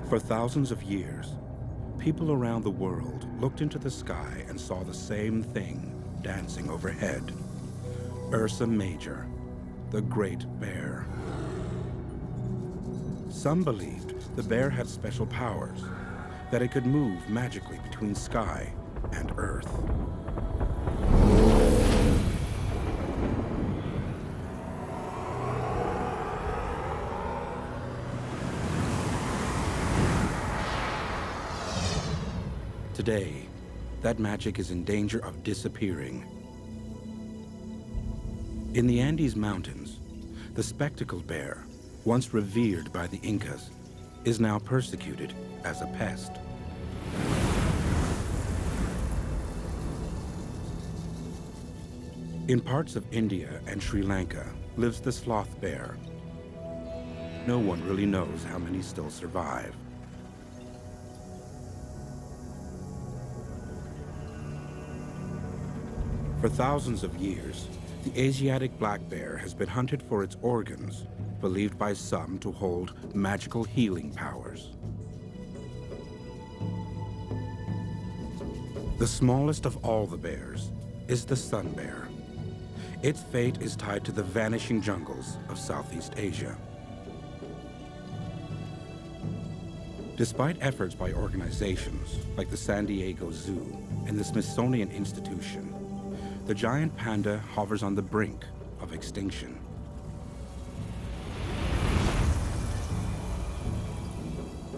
For thousands of years, people around the world looked into the sky and saw the same thing dancing overhead. Ursa Major, the Great Bear. Some believed the bear had special powers, that it could move magically between sky and earth. Today, that magic is in danger of disappearing. In the Andes Mountains, the spectacled bear, once revered by the Incas, is now persecuted as a pest. In parts of India and Sri Lanka lives the sloth bear. No one really knows how many still survive. For thousands of years, the Asiatic black bear has been hunted for its organs, believed by some to hold magical healing powers. The smallest of all the bears is the sun bear. Its fate is tied to the vanishing jungles of Southeast Asia. Despite efforts by organizations like the San Diego Zoo and the Smithsonian Institution, the giant panda hovers on the brink of extinction.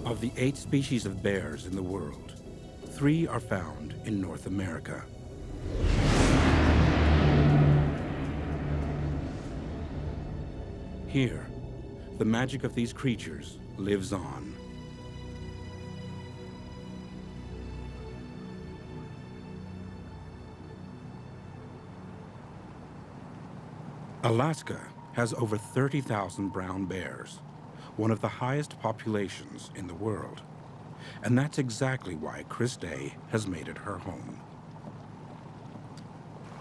Of the 8 species of bears in the world, 3 are found in North America. Here, the magic of these creatures lives on. Alaska has over 30,000 brown bears, one of the highest populations in the world. And that's exactly why Chris Day has made it her home.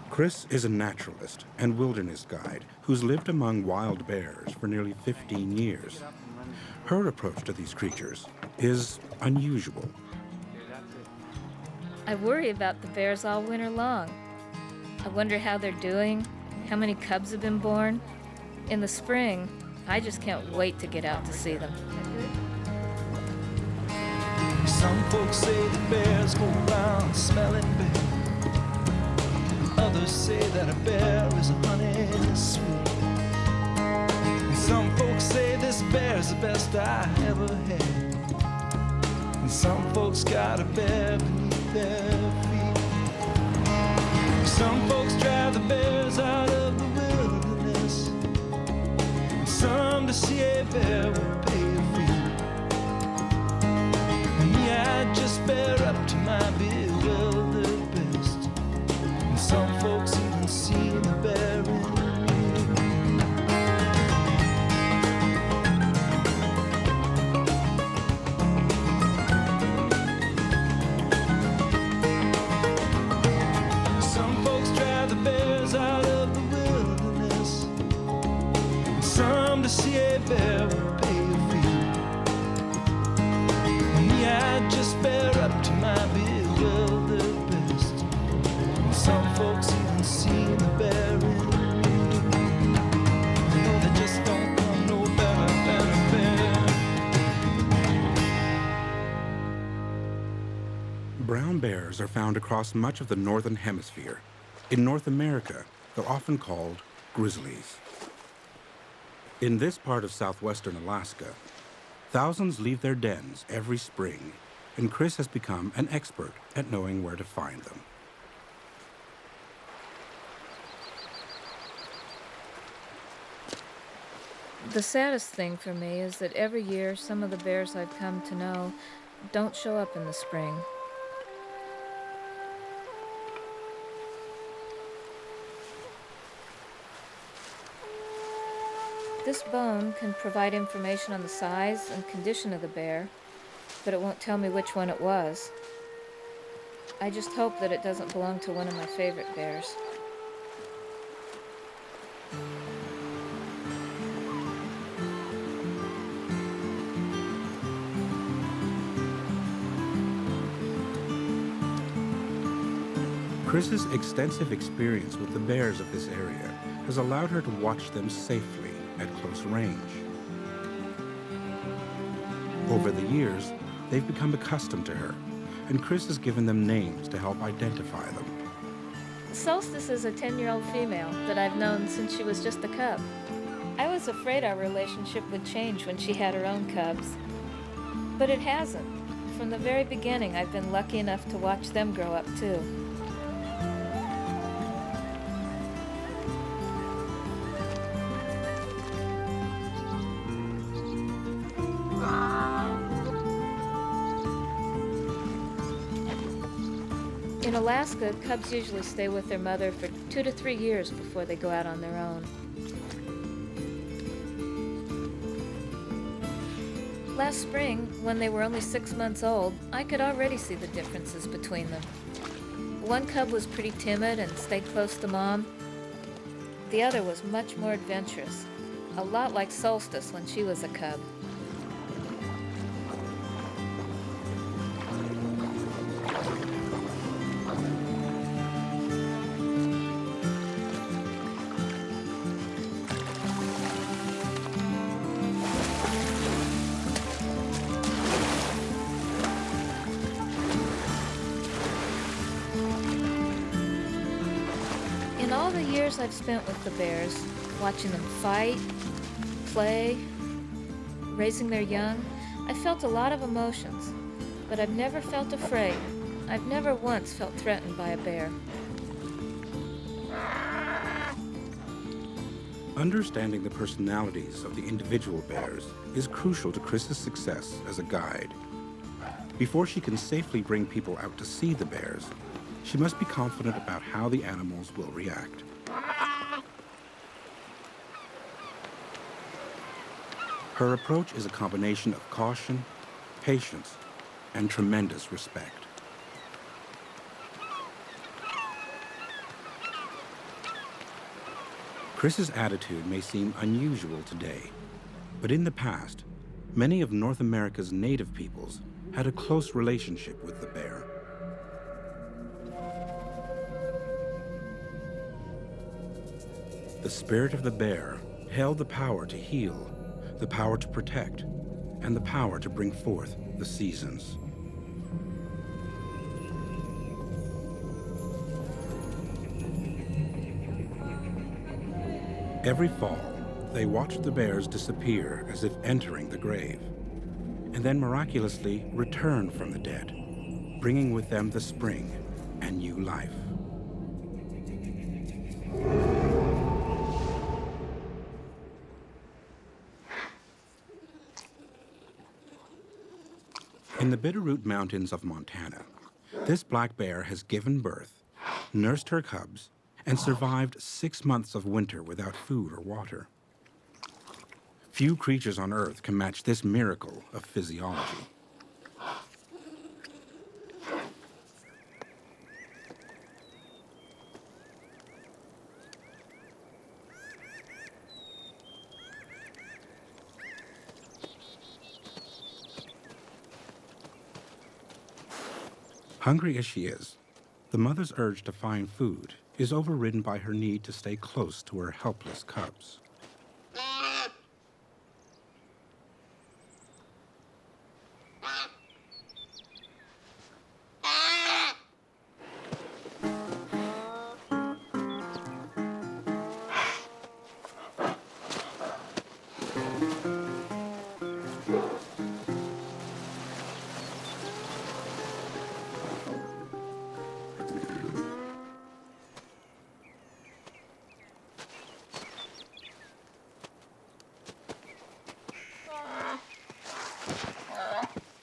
Chris is a naturalist and wilderness guide who's lived among wild bears for nearly 15 years. Her approach to these creatures is unusual. I worry about the bears all winter long. I wonder how they're doing, how many cubs have been born. In the spring, I just can't wait to get out to see them. Some folks say the bears go around smelling bad. Others say that a bear is a honey sweet. And some folks say this bear's the best I ever had. And some folks got a bear beneath their feet. Some folks drive the bears out of the wilderness. And some to see a bear will pay a fee. And me, I just bear up to my bewildered best. And some folks even see the bear in me. Some folks drive the bears out of the wilderness. And some to see a bear will pay a fee. And me, I just bear up to my bewildered best. And some folks even see the bear in me. No, they just don't come no better than a bear. Brown bears are found across much of the northern hemisphere. In North America, they're often called grizzlies. In this part of southwestern Alaska, thousands leave their dens every spring, and Chris has become an expert at knowing where to find them. The saddest thing for me is that every year some of the bears I've come to know don't show up in the spring. This bone can provide information on the size and condition of the bear, but it won't tell me which one it was. I just hope that it doesn't belong to one of my favorite bears. Chris's extensive experience with the bears of this area has allowed her to watch them safely at close range. Over the years, they've become accustomed to her, and Chris has given them names to help identify them. Solstice is a 10-year-old female that I've known since she was just a cub. I was afraid our relationship would change when she had her own cubs, but it hasn't. From the very beginning, I've been lucky enough to watch them grow up too. In Alaska, cubs usually stay with their mother for 2 to 3 years before they go out on their own. Last spring, when they were only 6 months old, I could already see the differences between them. One cub was pretty timid and stayed close to Mom. The other was much more adventurous, a lot like Solstice when she was a cub. In all the years I've spent with the bears, watching them fight, play, raising their young, I felt a lot of emotions, but I've never felt afraid. I've never once felt threatened by a bear. Understanding the personalities of the individual bears is crucial to Chris's success as a guide. Before she can safely bring people out to see the bears, she must be confident about how the animals will react. Her approach is a combination of caution, patience, and tremendous respect. Chris's attitude may seem unusual today, but in the past, many of North America's native peoples had a close relationship with the bear. The spirit of the bear held the power to heal, the power to protect, and the power to bring forth the seasons. Every fall, they watched the bears disappear as if entering the grave, and then miraculously return from the dead, bringing with them the spring and new life. In the Bitterroot Mountains of Montana, this black bear has given birth, nursed her cubs, and survived 6 months of winter without food or water. Few creatures on Earth can match this miracle of physiology. Hungry as she is, the mother's urge to find food is overridden by her need to stay close to her helpless cubs.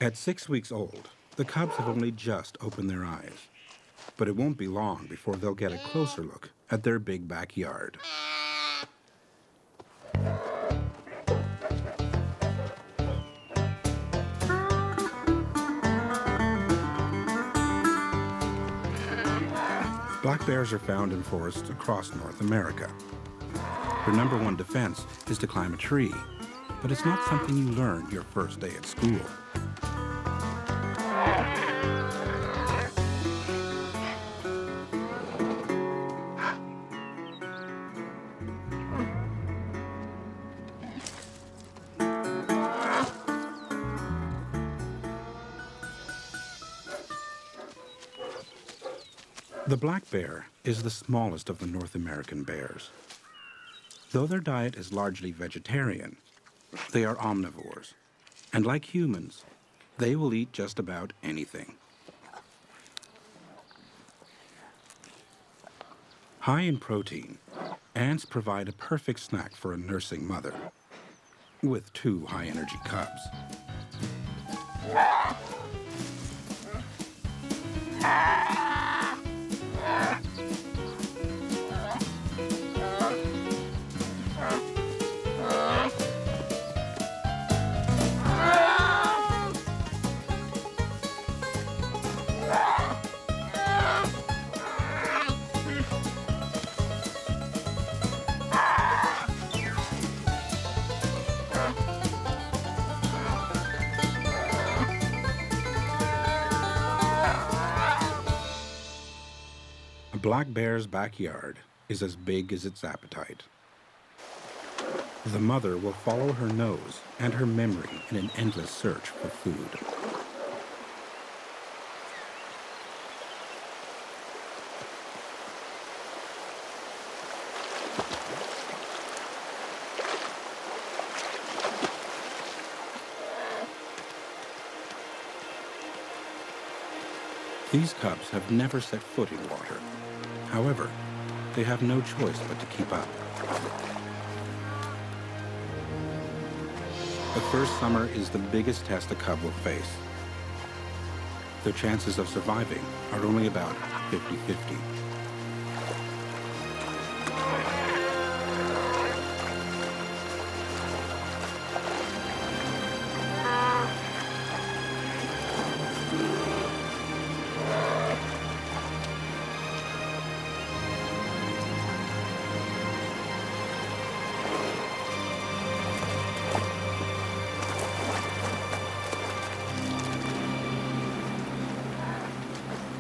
At 6 weeks old, the cubs have only just opened their eyes, but it won't be long before they'll get a closer look at their big backyard. Black bears are found in forests across North America. Their number one defense is to climb a tree, but it's not something you learn your first day at school. The black bear is the smallest of the North American bears. Though their diet is largely vegetarian, they are omnivores, and like humans, they will eat just about anything. High in protein, ants provide a perfect snack for a nursing mother, with 2 high-energy cubs. A black bear's backyard is as big as its appetite. The mother will follow her nose and her memory in an endless search for food. These cubs have never set foot in water. However, they have no choice but to keep up. The first summer is the biggest test a cub will face. Their chances of surviving are only about 50-50.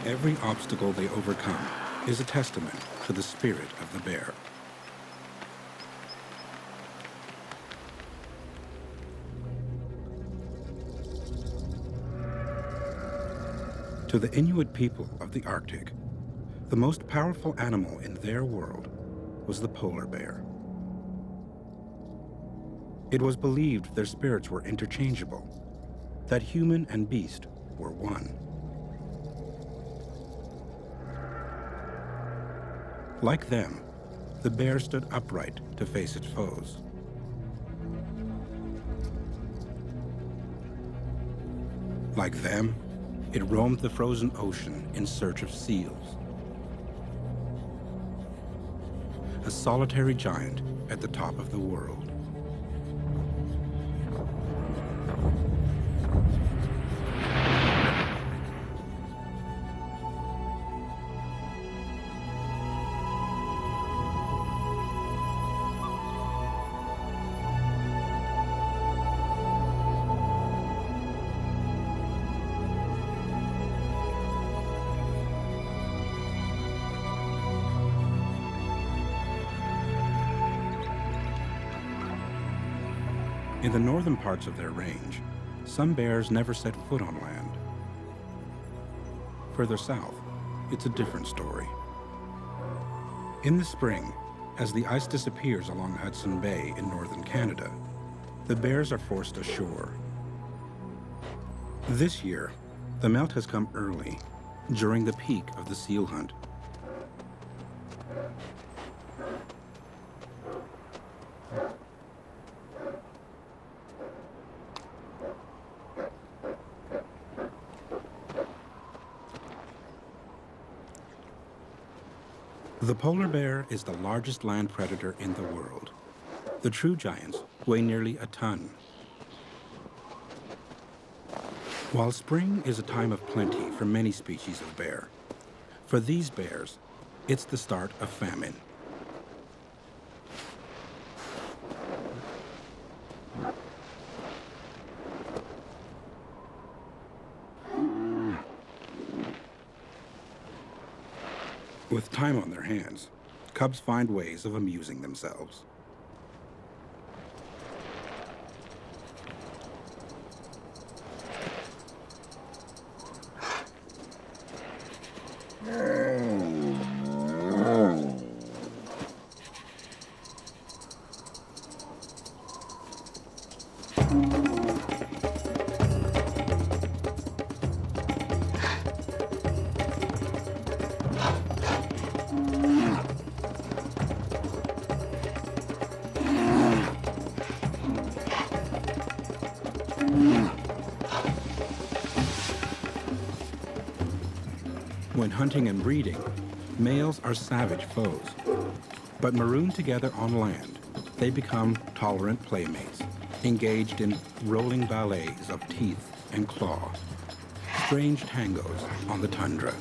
Every obstacle they overcome is a testament to the spirit of the bear. To the Inuit people of the Arctic, the most powerful animal in their world was the polar bear. It was believed their spirits were interchangeable, that human and beast were one. Like them, the bear stood upright to face its foes. Like them, it roamed the frozen ocean in search of seals. A solitary giant at the top of the world. In the northern parts of their range, some bears never set foot on land. Further south, it's a different story. In the spring, as the ice disappears along Hudson Bay in northern Canada, the bears are forced ashore. This year, the melt has come early, during the peak of the seal hunt. The polar bear is the largest land predator in the world. The true giants weigh nearly a ton. While spring is a time of plenty for many species of bear, for these bears, it's the start of famine. With time on their hands, cubs find ways of amusing themselves. hunting and breeding, males are savage foes. But marooned together on land, they become tolerant playmates, engaged in rolling ballets of teeth and claw, strange tangos on the tundra.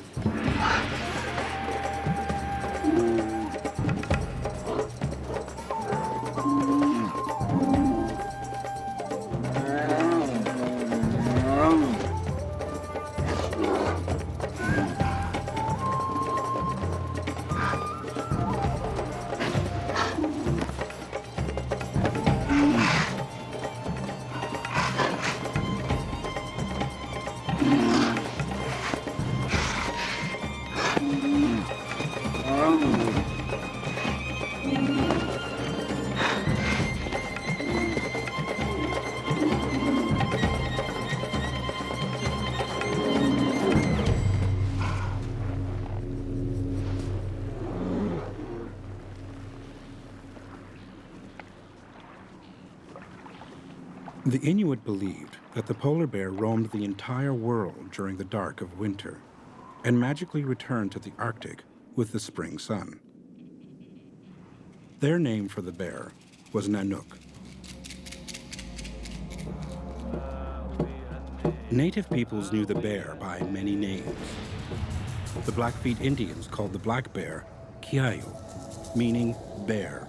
The Inuit believed that the polar bear roamed the entire world during the dark of winter and magically returned to the Arctic with the spring sun. Their name for the bear was Nanook. Native peoples knew the bear by many names. The Blackfeet Indians called the black bear Kiayu, meaning bear.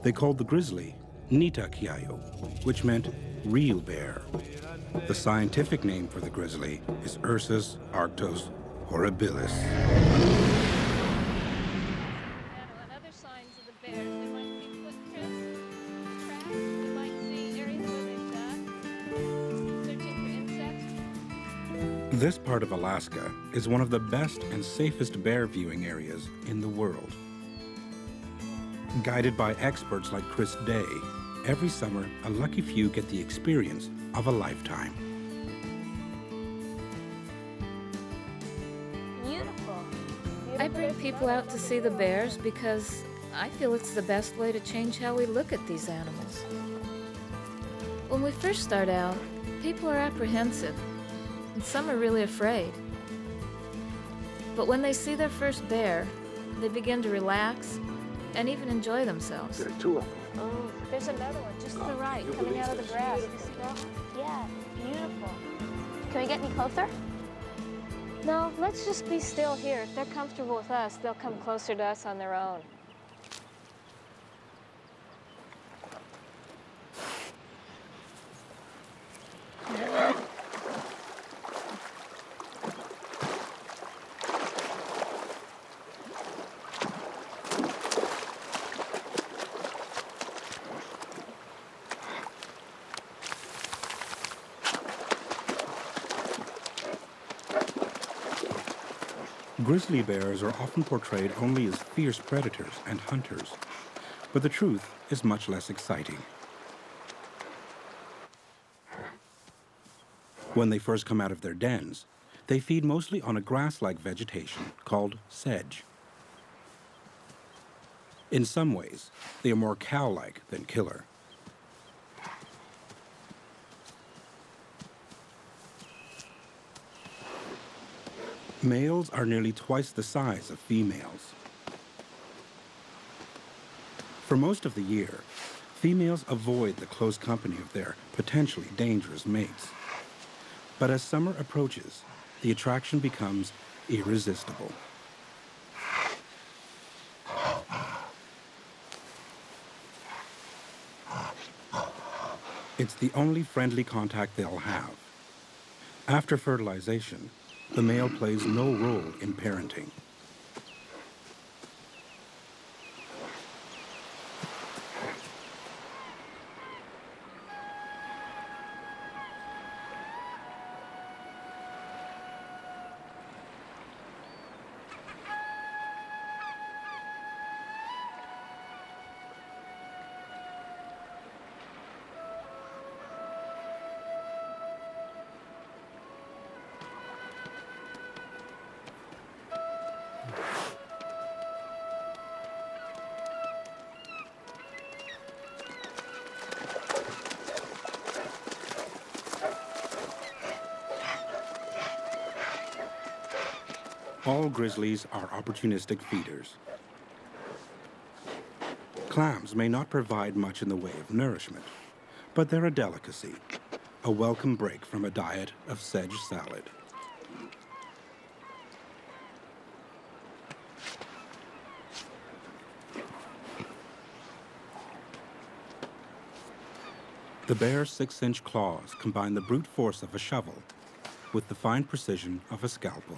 They called the grizzly Nita Kiayu, which meant real bear. The scientific name for the grizzly is Ursus arctos horribilis. And other signs of the bears, there might be footprints, tracks, you might see areas where they've dug, searching for insects. This part of Alaska is one of the best and safest bear viewing areas in the world. Guided by experts like Chris Day, every summer, a lucky few get the experience of a lifetime. Beautiful. I bring people out to see the bears because I feel it's the best way to change how we look at these animals. When we first start out, people are apprehensive, and some are really afraid. But when they see their first bear, they begin to relax and even enjoy themselves. There are two of them. Oh, there's another one just to the right, coming out of the grass. You see that? Yeah, beautiful. Can we get any closer? No, let's just be still here. If they're comfortable with us, they'll come closer to us on their own. Grizzly bears are often portrayed only as fierce predators and hunters, but the truth is much less exciting. When they first come out of their dens, they feed mostly on a grass-like vegetation called sedge. In some ways, they are more cow-like than killer. Males are nearly twice the size of females. For most of the year, females avoid the close company of their potentially dangerous mates. But as summer approaches, the attraction becomes irresistible. It's the only friendly contact they'll have. After fertilization, the male plays no role in parenting. All grizzlies are opportunistic feeders. Clams may not provide much in the way of nourishment, but they're a delicacy, a welcome break from a diet of sedge salad. The bear's 6-inch claws combine the brute force of a shovel with the fine precision of a scalpel.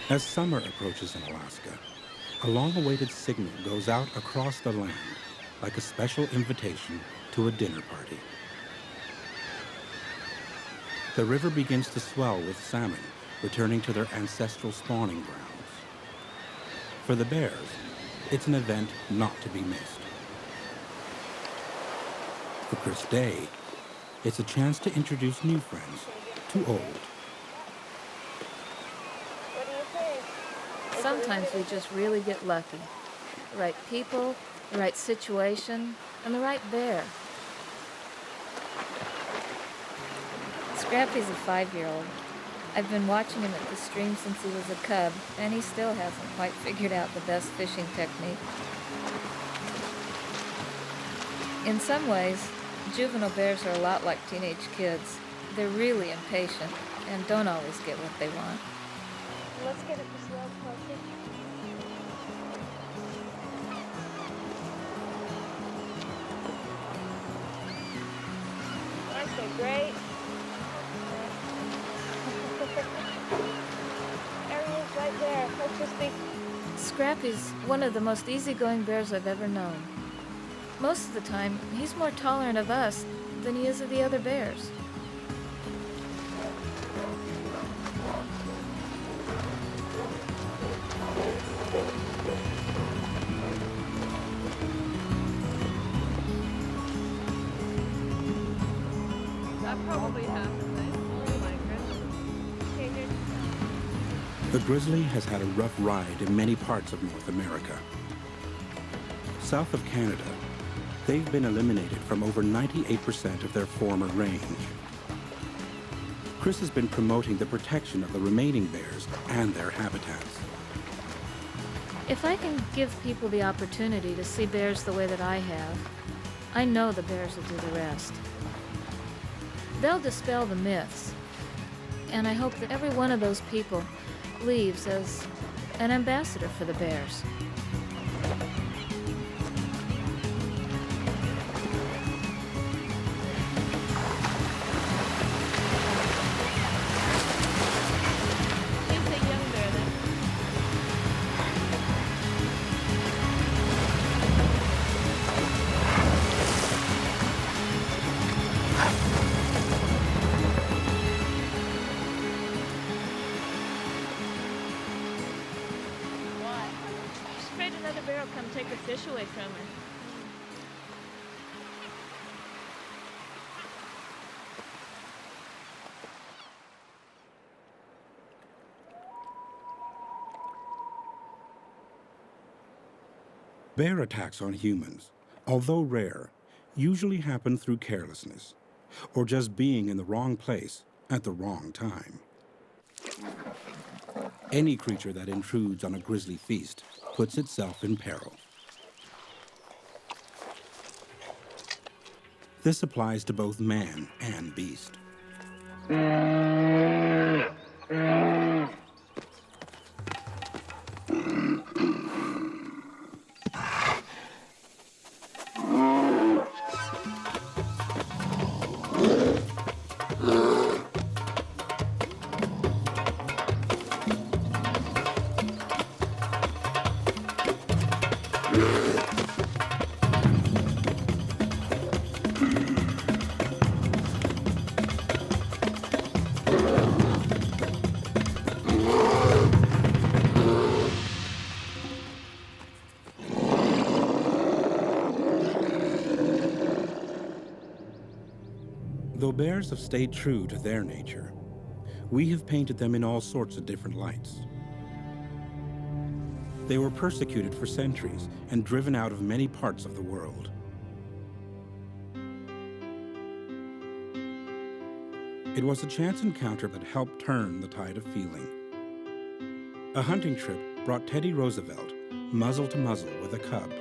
As summer approaches in Alaska, a long-awaited signal goes out across the land like a special invitation to a dinner party. The river begins to swell with salmon returning to their ancestral spawning grounds. For the bears, it's an event not to be missed. For Chris Day, it's a chance to introduce new friends to old. What do you think? Sometimes we just really get lucky. The right people, the right situation, and the right bear. Scrappy's a 5-year-old. I've been watching him at the stream since he was a cub, and he still hasn't quite figured out the best fishing technique. In some ways, juvenile bears are a lot like teenage kids. They're really impatient and don't always get what they want. Let's get it just a little closer. Aren't they great? There he is right there. Let's just be... Scrappy's one of the most easygoing bears I've ever known. Most of the time, he's more tolerant of us than he is of the other bears. That probably happens, eh? Oh my goodness. Okay, good. The grizzly has had a rough ride in many parts of North America. South of Canada, they've been eliminated from over 98% of their former range. Chris has been promoting the protection of the remaining bears and their habitats. If I can give people the opportunity to see bears the way that I have, I know the bears will do the rest. They'll dispel the myths, and I hope that every one of those people leaves as an ambassador for the bears. He's a young bear then. Why? She's afraid another bear will come take her fish away from her. Bear attacks on humans, although rare, usually happen through carelessness or just being in the wrong place at the wrong time. Any creature that intrudes on a grizzly feast puts itself in peril. This applies to both man and beast. Though bears have stayed true to their nature, we have painted them in all sorts of different lights. They were persecuted for centuries and driven out of many parts of the world. It was a chance encounter that helped turn the tide of feeling. A hunting trip brought Teddy Roosevelt muzzle to muzzle with a cub.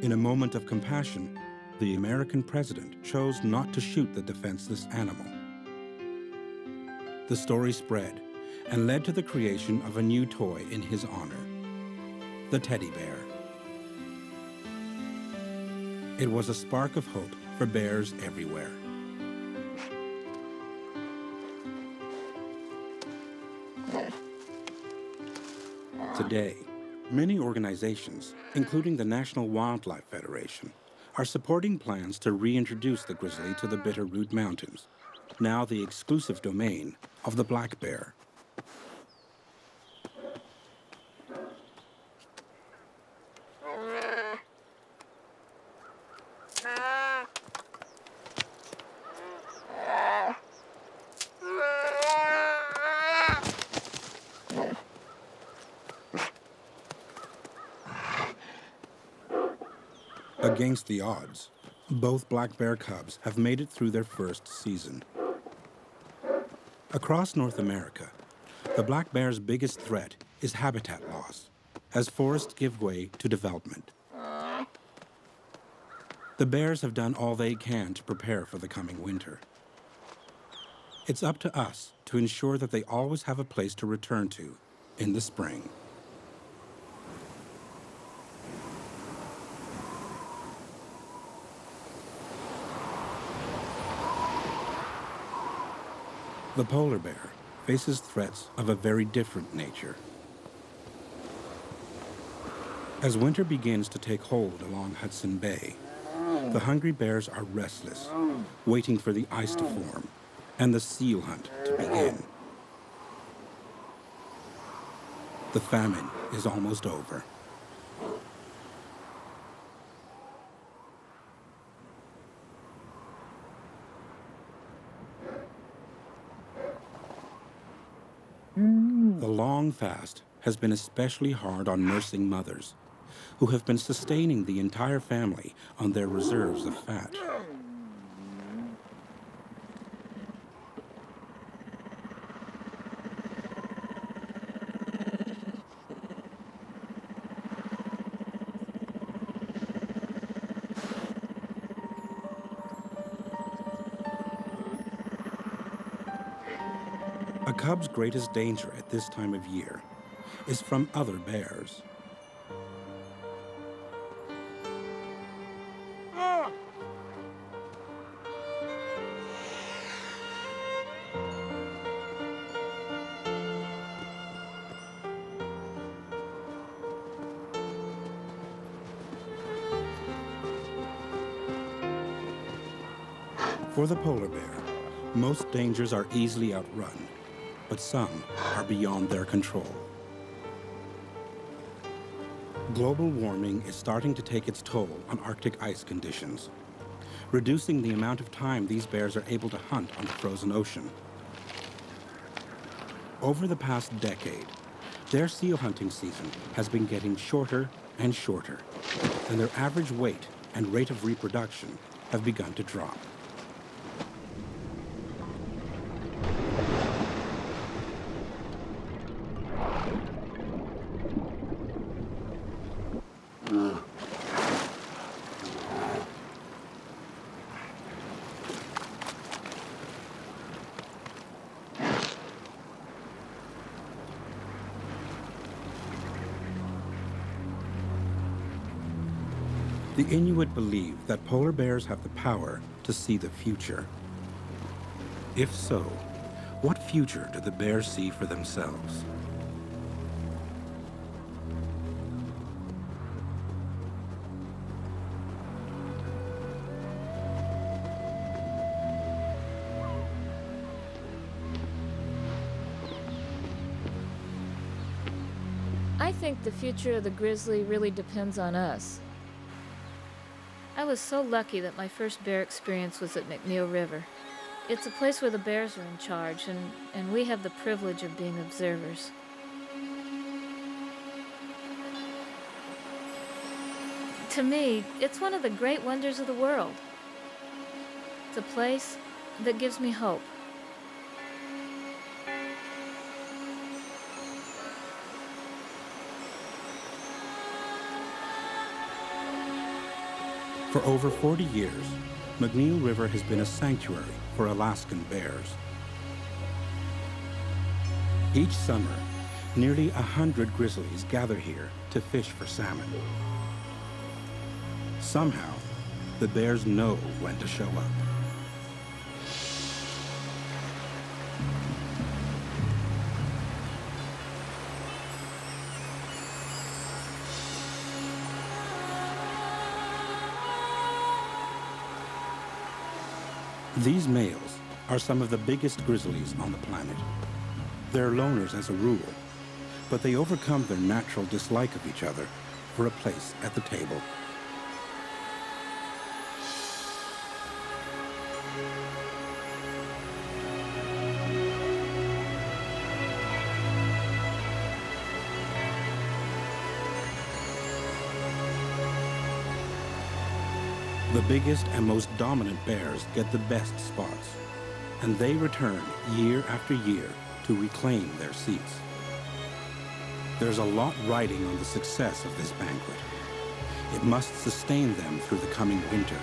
In a moment of compassion, the American president chose not to shoot the defenseless animal. The story spread and led to the creation of a new toy in his honor, the teddy bear. It was a spark of hope for bears everywhere. Today, many organizations, including the National Wildlife Federation, are supporting plans to reintroduce the grizzly to the Bitterroot Mountains, now the exclusive domain of the black bear. Against the odds, both black bear cubs have made it through their first season. Across North America, the black bear's biggest threat is habitat loss, as forests give way to development. The bears have done all they can to prepare for the coming winter. It's up to us to ensure that they always have a place to return to in the spring. The polar bear faces threats of a very different nature. As winter begins to take hold along Hudson Bay, the hungry bears are restless, waiting for the ice to form and the seal hunt to begin. The famine is almost over. The long fast has been especially hard on nursing mothers, who have been sustaining the entire family on their reserves of fat. A cub's greatest danger at this time of year is from other bears. For the polar bear, most dangers are easily outrun, but some are beyond their control. Global warming is starting to take its toll on Arctic ice conditions, reducing the amount of time these bears are able to hunt on the frozen ocean. Over the past decade, their seal hunting season has been getting shorter and shorter, and their average weight and rate of reproduction have begun to drop. The Inuit believe that polar bears have the power to see the future. If so, what future do the bears see for themselves? I think the future of the grizzly really depends on us. I was so lucky that my first bear experience was at McNeil River. It's a place where the bears are in charge, and we have the privilege of being observers. To me, it's one of the great wonders of the world. It's a place that gives me hope. For over 40 years, McNeil River has been a sanctuary for Alaskan bears. Each summer, nearly 100 grizzlies gather here to fish for salmon. Somehow, the bears know when to show up. These males are some of the biggest grizzlies on the planet. They're loners as a rule, but they overcome their natural dislike of each other for a place at the table. The biggest and most dominant bears get the best spots, and they return year after year to reclaim their seats. There's a lot riding on the success of this banquet. It must sustain them through the coming winter.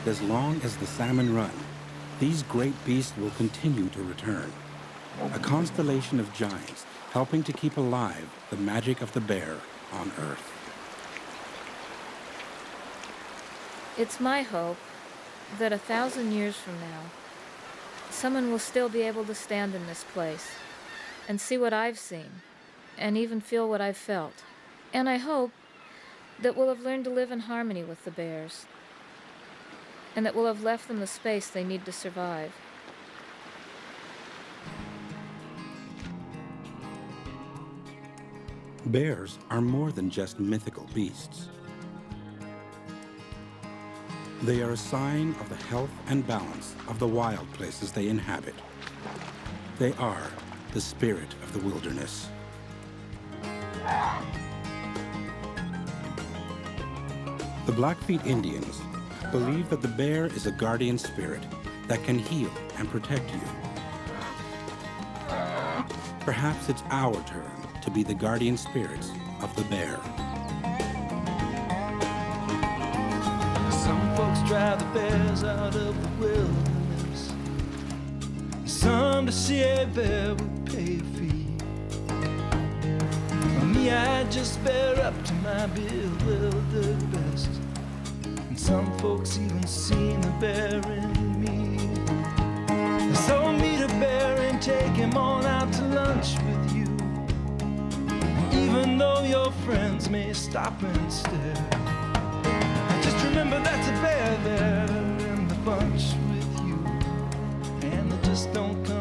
As long as the salmon run, these great beasts will continue to return. A constellation of giants helping to keep alive the magic of the bear on Earth. It's my hope that 1,000 years from now, someone will still be able to stand in this place and see what I've seen and even feel what I've felt. And I hope that we'll have learned to live in harmony with the bears, and that we'll have left them the space they need to survive. Bears are more than just mythical beasts. They are a sign of the health and balance of the wild places they inhabit. They are the spirit of the wilderness. The Blackfeet Indians believe that the bear is a guardian spirit that can heal and protect you. Perhaps it's our turn to be the guardian spirits of the bear. Some folks drive the bears out of the wilderness. Some to see a bear will pay a fee. For me, I just bear up to my bewildered best. And some folks even seen the bear in me. So meet a bear and take him on out to lunch with you. Even though your friends may stop and stare, just remember that's a bear there in the bunch with you. And they just don't come